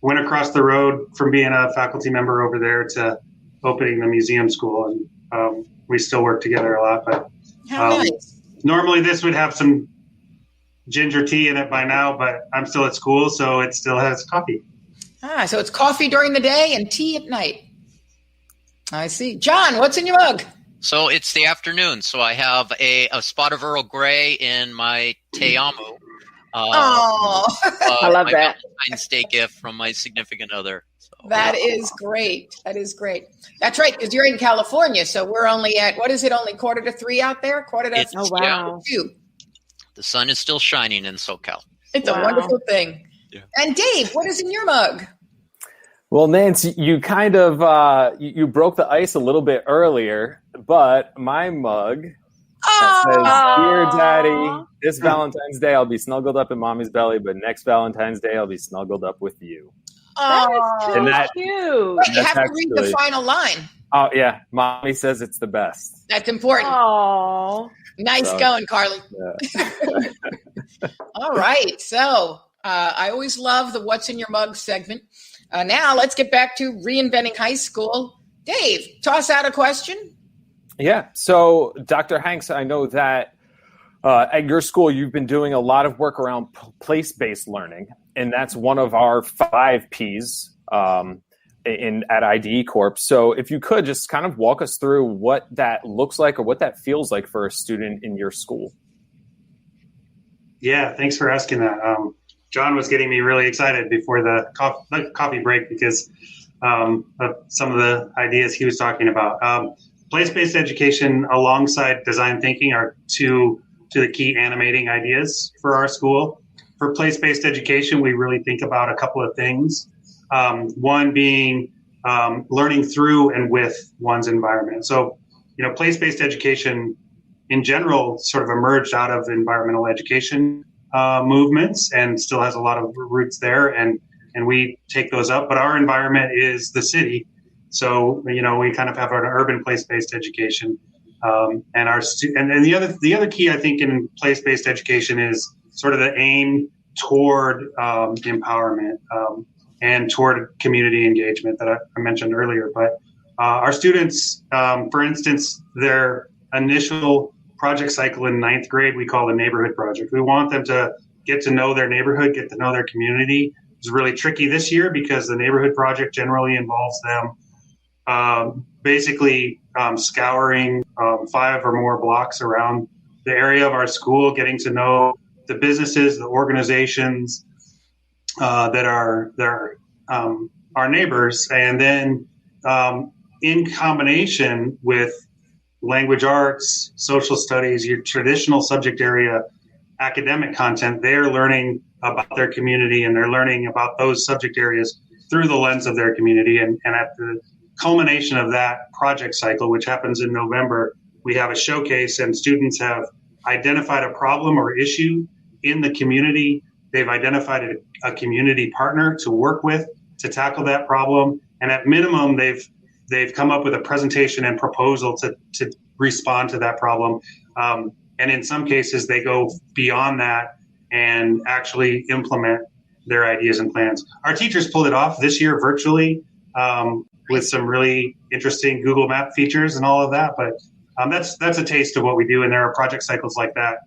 went across the road from being a faculty member over there to opening the museum school, and we still work together a lot. But How nice. Normally this would have some ginger tea in it by now, but I'm still at school, so it still has coffee. So it's coffee during the day and tea at night. I see. John, what's in your mug? So it's the afternoon. So I have a spot of Earl Grey in my Te Amo. I love that. Valentine's Day gift from my significant other. So. That is great. That is great. That's right, because you're in California, so we're only at, what is it, only 2:45 out there? 2:45. The sun is still shining in SoCal. It's a wonderful thing. Yeah. And Dave, what is in your mug? Well, Nancy, you kind of you broke the ice a little bit earlier, but my mug says, "Dear Daddy, this Valentine's Day I'll be snuggled up in Mommy's belly, but next Valentine's Day I'll be snuggled up with you." That is too cute. But you have to read the final line. Oh yeah, Mommy says it's the best. That's important. Oh, nice going, Carly. Yeah. All right, so I always love the "What's in Your Mug" segment. Now let's get back to reinventing high school. Dave, toss out a question. Yeah. So, Dr. Hanks, I know that at your school you've been doing a lot of work around place-based learning, and that's one of our 5 Ps at IDE Corp. So, if you could just kind of walk us through what that looks like or what that feels like for a student in your school. Yeah, thanks for asking that. John was getting me really excited before the coffee break because of some of the ideas he was talking about. Place-based education alongside design thinking are two the key animating ideas for our school. For place-based education, we really think about a couple of things. One being learning through and with one's environment. So, place-based education in general sort of emerged out of environmental education movements and still has a lot of roots there, and we take those up. But our environment is the city, so we kind of have an urban place-based education, and the other key I think in place-based education is sort of the aim toward empowerment and toward community engagement that I mentioned earlier. But our students, for instance, their initial project cycle in 9th grade, we call the neighborhood project. We want them to get to know their neighborhood, get to know their community. It's really tricky this year because the neighborhood project generally involves them basically scouring 5 or more blocks around the area of our school, getting to know the businesses, the organizations that are our neighbors, and then in combination with language arts, social studies, your traditional subject area academic content, they're learning about their community and they're learning about those subject areas through the lens of their community. And at the culmination of that project cycle, which happens in November, we have a showcase and students have identified a problem or issue in the community. They've identified a community partner to work with to tackle that problem. And at minimum, they've come up with a presentation and proposal to respond to that problem. And in some cases, they go beyond that and actually implement their ideas and plans. Our teachers pulled it off this year virtually with some really interesting Google Map features and all of that. But that's a taste of what we do. And there are project cycles like that,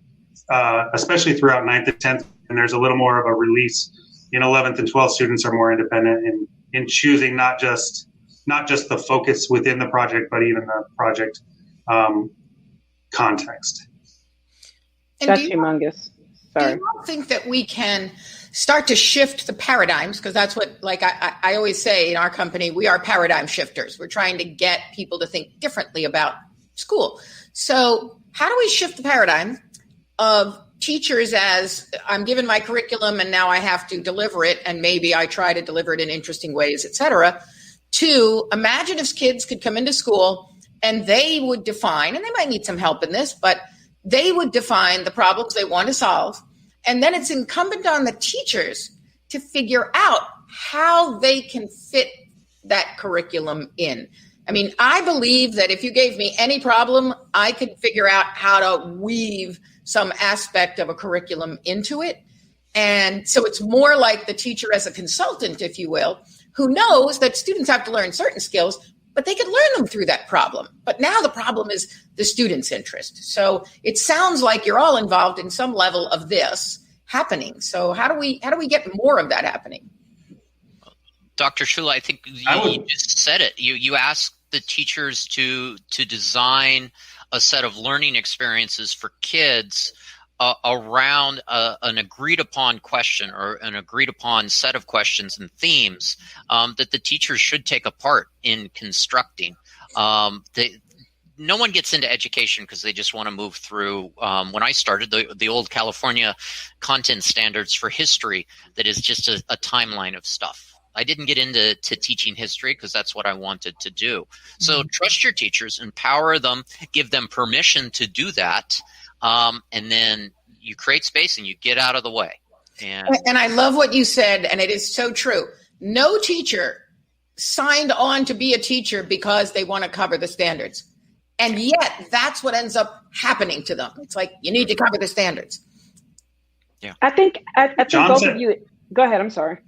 especially throughout 9th and 10th. And there's a little more of a release in 11th and 12th. Students are more independent in choosing not just the focus within the project, but even the project context. And that's humongous. Sorry. Do you think that we can start to shift the paradigms? Because that's what, like I always say in our company, we are paradigm shifters. We're trying to get people to think differently about school. So how do we shift the paradigm of teachers as I'm given my curriculum and now I have to deliver it, and maybe I try to deliver it in interesting ways, et cetera, to imagine if kids could come into school and they would define, and they might need some help in this, but they would define the problems they want to solve. And then it's incumbent on the teachers to figure out how they can fit that curriculum in. I mean, I believe that if you gave me any problem, I could figure out how to weave some aspect of a curriculum into it. And so it's more like the teacher as a consultant, if you will, who knows that students have to learn certain skills, but they could learn them through that problem. But now the problem is the student's interest. So it sounds like you're all involved in some level of this happening. So how do we get more of that happening? Dr. Sulla, I think you just said it. You asked the teachers to design a set of learning experiences for kids around an agreed upon question or an agreed upon set of questions and themes that the teachers should take a part in constructing. No one gets into education because they just want to move through. When I started, the old California content standards for history, that is just a timeline of stuff. I didn't get into teaching history because that's what I wanted to do. So trust your teachers, empower them, give them permission to do that. And then you create space and you get out of the way. And I love what you said, and it is so true. No teacher signed on to be a teacher because they want to cover the standards. And yet that's what ends up happening to them. It's like, you need to cover the standards. Yeah. I think both of you, go ahead. I'm sorry.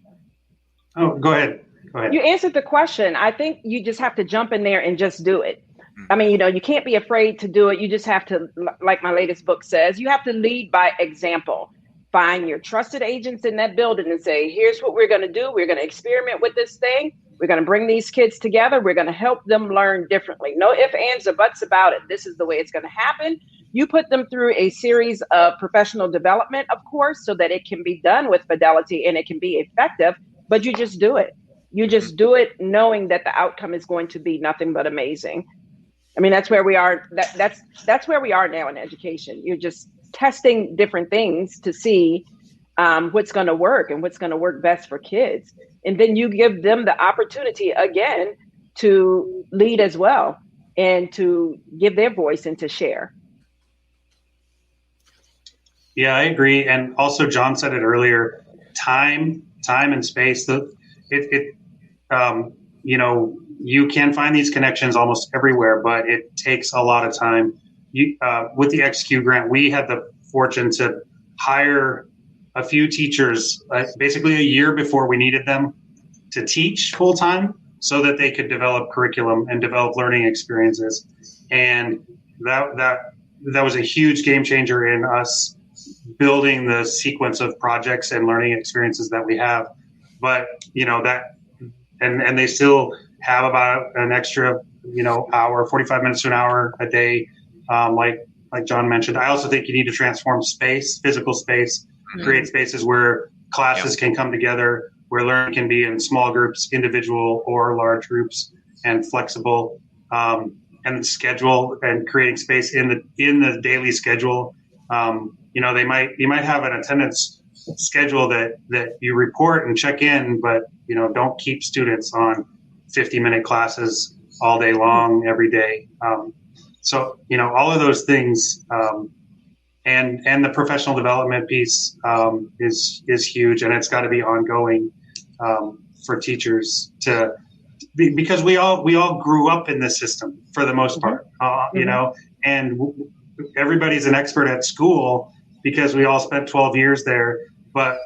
Oh, go ahead. You answered the question. I think you just have to jump in there and just do it. I mean, you can't be afraid to do it. You just have to, like my latest book says, you have to lead by example. Find your trusted agents in that building and say, here's what we're going to do. We're going to experiment with this thing. We're going to bring these kids together. We're going to help them learn differently. No ifs, ands, or buts about it. This is the way it's going to happen. You put them through a series of professional development, of course, so that it can be done with fidelity and it can be effective, but you just do it. You just do it knowing that the outcome is going to be nothing but amazing. I mean, that's where we are. That's where we are now in education. You're just testing different things to see what's going to work and what's going to work best for kids. And then you give them the opportunity again to lead as well and to give their voice and to share. Yeah, I agree. And also John said it earlier, time and space. You can find these connections almost everywhere, but it takes a lot of time. With the XQ grant, we had the fortune to hire a few teachers basically a year before we needed them to teach full time so that they could develop curriculum and develop learning experiences. And that was a huge game changer in us building the sequence of projects and learning experiences that we have. But, and they still have about an extra, hour, 45 minutes to an hour a day, like John mentioned. I also think you need to transform physical space, create spaces where classes can come together, where learning can be in small groups, individual or large groups, and flexible, and schedule and creating space in the daily schedule. You might have an attendance schedule that you report and check in, but don't keep students on 50-minute classes all day long every day. So all of those things, and the professional development piece is huge, and it's got to be ongoing for teachers because we all grew up in this system for the most part, and everybody's an expert at school because we all spent 12 years there, but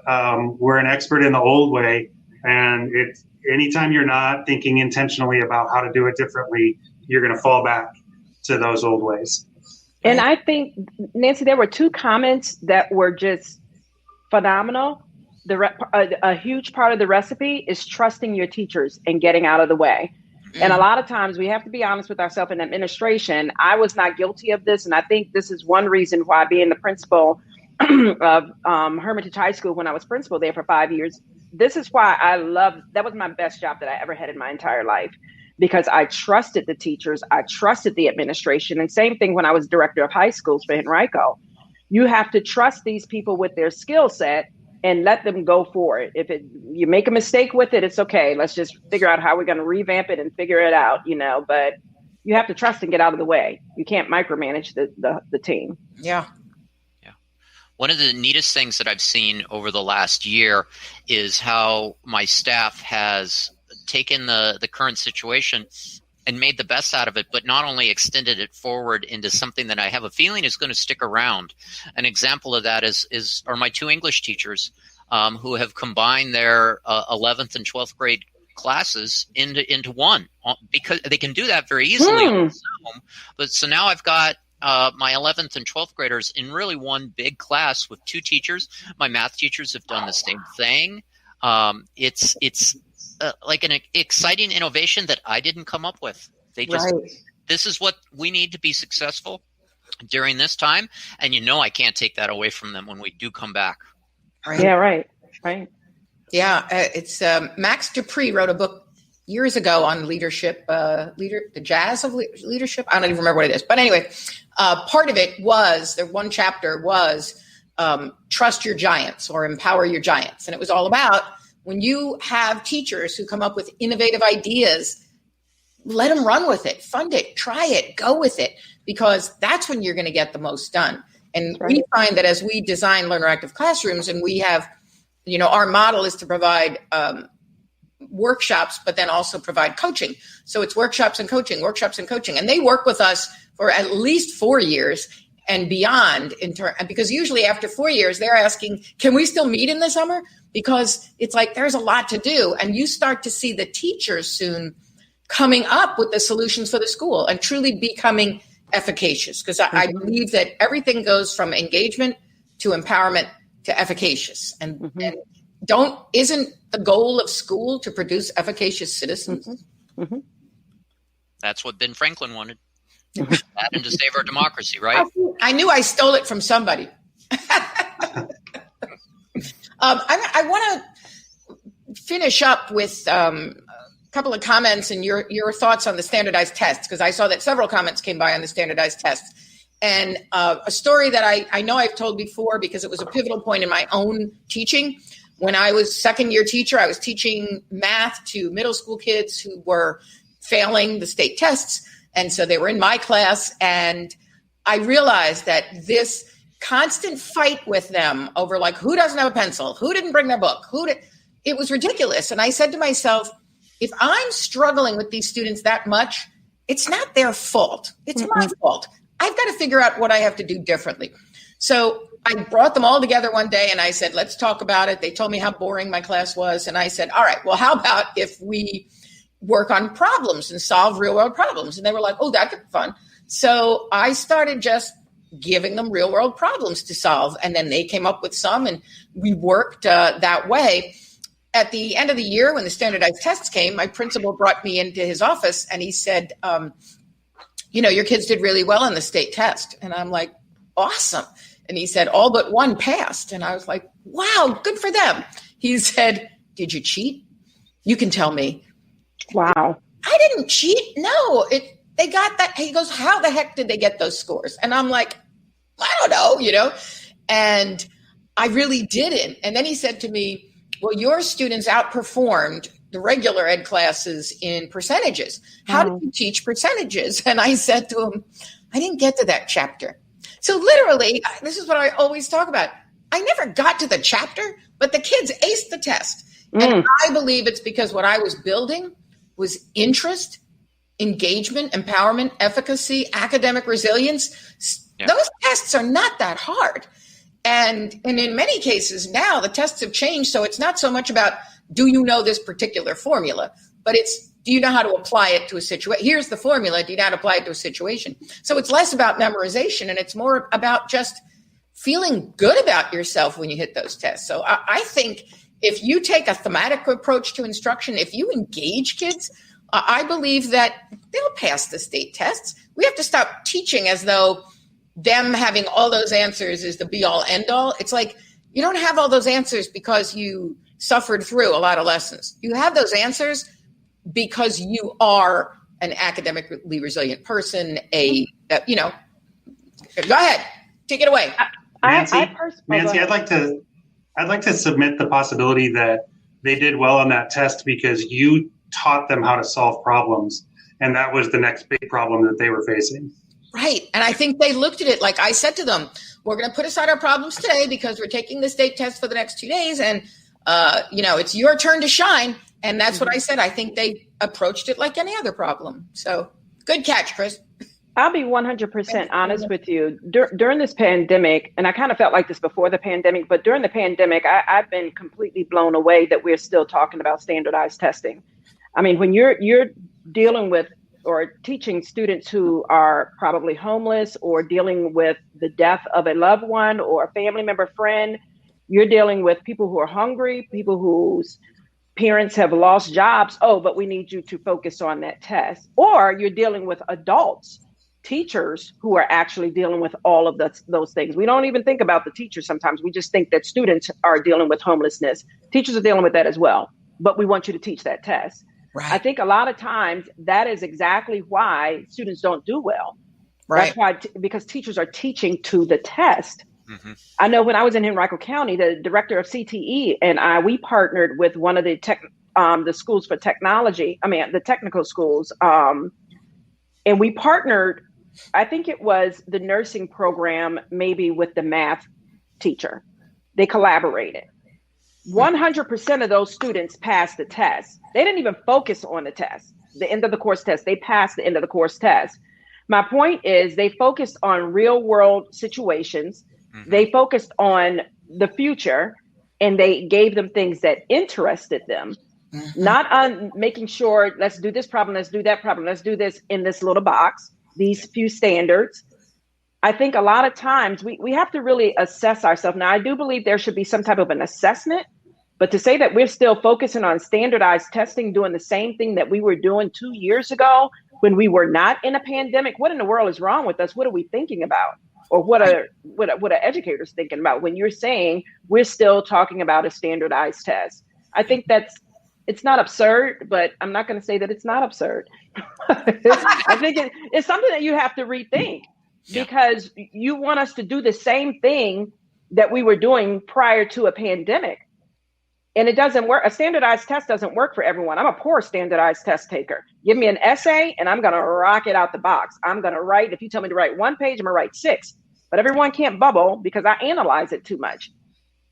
we're an expert in the old way, and it's anytime you're not thinking intentionally about how to do it differently, you're going to fall back to those old ways. And I think, Nancy, there were two comments that were just phenomenal. A huge part of the recipe is trusting your teachers and getting out of the way. And a lot of times we have to be honest with ourselves in administration. I was not guilty of this. And I think this is one reason why, being the principal of Hermitage High School when I was principal there for 5 years, this is why that was my best job that I ever had in my entire life, because I trusted the teachers, I trusted the administration. And same thing when I was director of high schools for Henrico. You have to trust these people with their skill set and let them go for it. If you make a mistake with it, it's okay. Let's just figure out how we're going to revamp it and figure it out, but you have to trust and get out of the way. You can't micromanage the team. Yeah. One of the neatest things that I've seen over the last year is how my staff has taken the current situation and made the best out of it, but not only extended it forward into something that I have a feeling is going to stick around. An example of that are my two English teachers who have combined their 11th and 12th grade classes into one, because they can do that very easily on Zoom. But so now I've got my 11th and 12th graders in really one big class with two teachers. My math teachers have done the same thing. It's like an exciting innovation that I didn't come up with. This is what we need to be successful during this time. And I can't take that away from them when we do come back. Right. Yeah, right. Yeah, it's Max Dupree wrote a book years ago on leadership, the jazz of leadership. I don't even remember what it is. But anyway, part of it was, the one chapter was trust your giants or empower your giants. And it was all about, when you have teachers who come up with innovative ideas, let them run with it, fund it, try it, go with it, because that's when you're going to get the most done. And we find that as we design learner active classrooms, and we have, our model is to provide workshops, but then also provide coaching. So it's workshops and coaching. And they work with us for at least 4 years and beyond, because usually after 4 years, they're asking, can we still meet in the summer? Because it's like, there's a lot to do. And you start to see the teachers soon coming up with the solutions for the school and truly becoming efficacious. Because I believe that everything goes from engagement to empowerment to efficacious. And isn't the goal of school to produce efficacious citizens? That's what Ben Franklin wanted. And to save our democracy, right? I knew I stole it from somebody. I want to finish up with a couple of comments and your thoughts on the standardized tests, because I saw that several comments came by on the standardized tests. And a story that I know I've told before, because it was a pivotal point in my own teaching. When I was second-year teacher, I was teaching math to middle school kids who were failing the state tests. And so they were in my class, and I realized that this constant fight with them over, like, who doesn't have a pencil, who didn't bring their book, it was ridiculous. And I said to myself, if I'm struggling with these students that much, it's not their fault. It's my fault. I've got to figure out what I have to do differently. So I brought them all together one day and I said, let's talk about it. They told me how boring my class was. And I said, all right, well, how about if we work on problems and solve real world problems? And they were like, oh, that could be fun. So I started just giving them real world problems to solve. And then they came up with some, and we worked that way. At the end of the year, when the standardized tests came, my principal brought me into his office and he said, your kids did really well in the state test. And I'm like, awesome. And he said, all but one passed. And I was like, wow, good for them. He said, did you cheat? You can tell me. Wow. I didn't cheat. No, they got that. He goes, how the heck did they get those scores? And I'm like, I don't know, and I really didn't. And then he said to me, well, your students outperformed the regular ed classes in percentages. How did you teach percentages? And I said to him, I didn't get to that chapter. So literally, this is what I always talk about. I never got to the chapter, but the kids aced the test. And I believe it's because what I was building was interest, engagement, empowerment, efficacy, academic resilience. Yeah. Those tests are not that hard. And in many cases now, the tests have changed. So it's not so much about, do you know this particular formula, but it's, do you know how to apply it to a situation? Here's the formula. Do you know how to apply it to a situation? So it's less about memorization and it's more about just feeling good about yourself when you hit those tests. So I think if you take a thematic approach to instruction, if you engage kids, I believe that they'll pass the state tests. We have to stop teaching as though them having all those answers is the be all end all. It's like, you don't have all those answers because you suffered through a lot of lessons. You have those answers because you are an academically resilient person. Go ahead, take it away. Nancy, I'd like to submit the possibility that they did well on that test because you taught them how to solve problems. And that was the next big problem that they were facing. Right. And I think they looked at it like I said to them, we're going to put aside our problems today because we're taking the state test for the next 2 days. And, it's your turn to shine. And that's what I said. I think they approached it like any other problem. So good catch, Chris. I'll be 100% honest with you. During this pandemic, and I kind of felt like this before the pandemic, but during the pandemic, I've been completely blown away that we're still talking about standardized testing. I mean, when you're dealing with or teaching students who are probably homeless or dealing with the death of a loved one or a family member, friend, you're dealing with people who are hungry, people whose parents have lost jobs. Oh, but we need you to focus on that test. Or you're dealing with adults, teachers who are actually dealing with all of those things. We don't even think about the teachers sometimes. We just think that students are dealing with homelessness. Teachers are dealing with that as well. But we want you to teach that test. Right. I think a lot of times that is exactly why students don't do well. Right. That's why, because teachers are teaching to the test. Mm-hmm. I know when I was in Henrico County, the director of CTE and we partnered with one of the schools for technology. The technical schools. And we partnered, I think it was the nursing program, maybe with the math teacher. They collaborated. 100% of those students passed the test. They didn't even focus on the test, the end of the course test. They passed the end of the course test. My point is they focused on real world situations. Mm-hmm. They focused on the future and they gave them things that interested them, mm-hmm. not on making sure, let's do this problem, let's do that problem, let's do this in this little box, these few standards. I think a lot of times we have to really assess ourselves. Now, I do believe there should be some type of an assessment, but to say that we're still focusing on standardized testing, doing the same thing that we were doing 2 years ago when we were not in a pandemic, what in the world is wrong with us? What are we thinking about? Or what are educators thinking about when you're saying we're still talking about a standardized test? I think it's not absurd, but I'm not going to say that it's not absurd. I think it's something that you have to rethink. Yeah. Because you want us to do the same thing that we were doing prior to a pandemic. And it doesn't work. A standardized test doesn't work for everyone. I'm a poor standardized test taker. Give me an essay and I'm going to rock it out the box. I'm going to write, if you tell me to write 1 page, I'm going to write 6. But everyone can't bubble because I analyze it too much.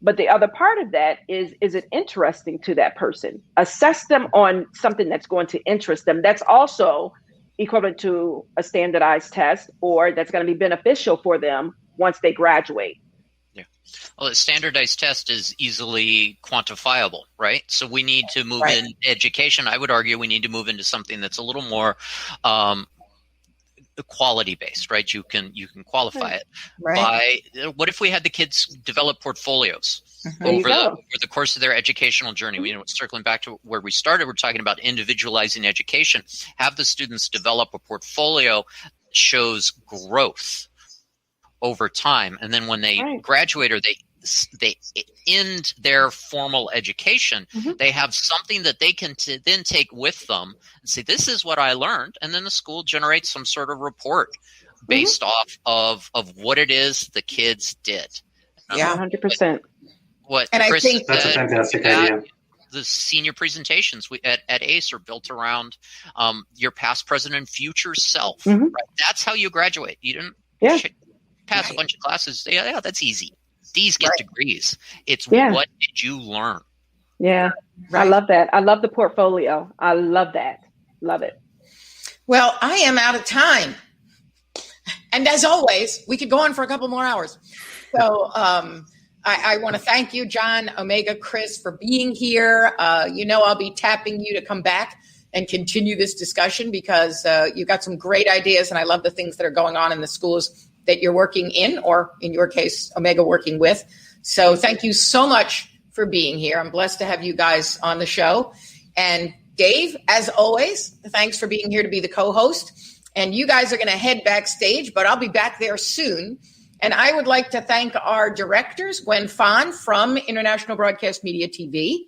But the other part of that is it interesting to that person? Assess them on something that's going to interest them. That's also equivalent to a standardized test, or that's going to be beneficial for them once they graduate. Yeah. Well, a standardized test is easily quantifiable, right? So we need to move in education. I would argue we need to move into something that's a little more the quality based, right? You can qualify it Right. by what if we had the kids develop portfolios over the course of their educational journey? You know, circling back to where we started, we're talking about individualizing education. Have the students develop a portfolio that shows growth over time, and then when they graduate or they end their formal education, they have something that they can then take with them and say, this is what I learned. And then the school generates some sort of report based off of what it is the kids did. Yeah, 100%. And Chris I think that's a fantastic idea. The senior presentations at ACE are built around your past, present, and future self. Right? That's how you graduate. You didn't pass a bunch of classes. Yeah, that's easy. These get degrees. It's what did you learn? Yeah, I love that. I love the portfolio. I love that. Love it. Well, I am out of time. And as always, we could go on for a couple more hours. So I want to thank you, John, Omega, Chris, for being here. I'll be tapping you to come back and continue this discussion because you've got some great ideas, and I love the things that are going on in the schools that you're working in, or in your case, Omega working with. So thank you so much for being here. I'm blessed to have you guys on the show. And Dave, as always, thanks for being here to be the co-host. And you guys are going to head backstage, but I'll be back there soon. And I would like to thank our directors, Gwen Fahn from International Broadcast Media TV,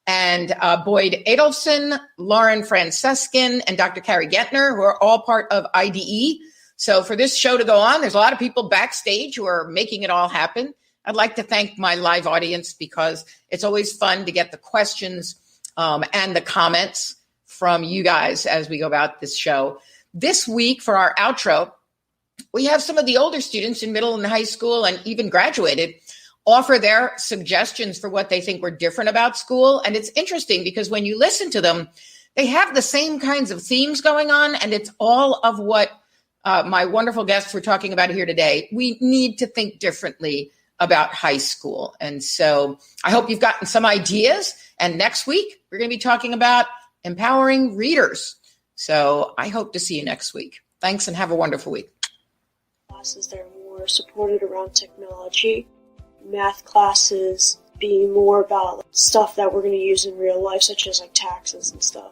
and Boyd Adolfson, Lauren Franceskin, and Dr. Carrie Gettner, who are all part of IDE. So for this show to go on, there's a lot of people backstage who are making it all happen. I'd like to thank my live audience because it's always fun to get the questions and the comments from you guys as we go about this show. This week for our outro, we have some of the older students in middle and high school and even graduated offer their suggestions for what they think were different about school. And it's interesting because when you listen to them, they have the same kinds of themes going on, and it's all of what my wonderful guests were talking about here today. We need to think differently about high school. And so I hope you've gotten some ideas. And next week, we're going to be talking about empowering readers. So I hope to see you next week. Thanks and have a wonderful week. Classes that are more supported around technology. Math classes being more about stuff that we're going to use in real life, such as like taxes and stuff.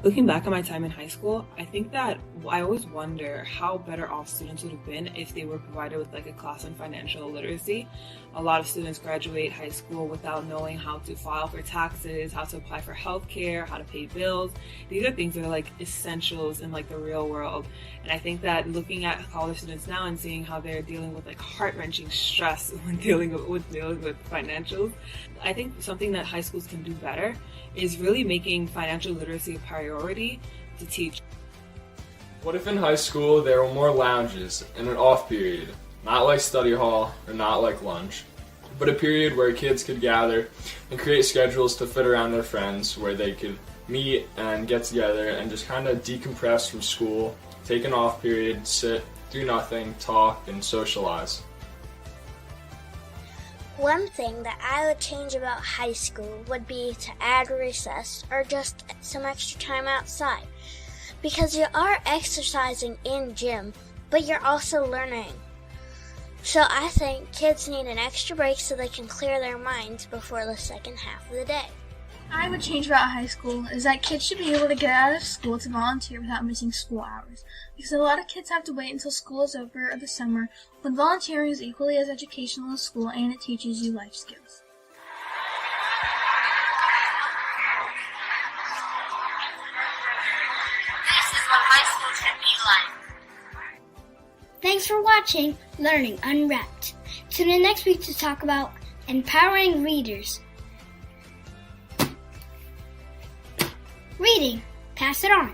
Looking back on my time in high school, I think that I always wonder how better off students would have been if they were provided with like a class on financial literacy. A lot of students graduate high school without knowing how to file for taxes, how to apply for healthcare, how to pay bills. These are things that are like essentials in like the real world. And I think that looking at college students now and seeing how they're dealing with like heart-wrenching stress when dealing with financials, I think something that high schools can do better is really making financial literacy a priority to teach. What if in high school there were more lounges and an off period, not like study hall or not like lunch, but a period where kids could gather and create schedules to fit around their friends, where they could meet and get together and just kind of decompress from school, take an off period, sit, do nothing, talk, and socialize. One thing that I would change about high school would be to add recess or just some extra time outside. Because you are exercising in gym, but you're also learning. So I think kids need an extra break so they can clear their minds before the second half of the day. I would change about high school is that kids should be able to get out of school to volunteer without missing school hours. Because a lot of kids have to wait until school is over or the summer, when volunteering is equally as educational as school and it teaches you life skills. This is what high school should be like. Thanks for watching Learning Unwrapped. Tune in next week to talk about empowering readers. Reading, pass it on.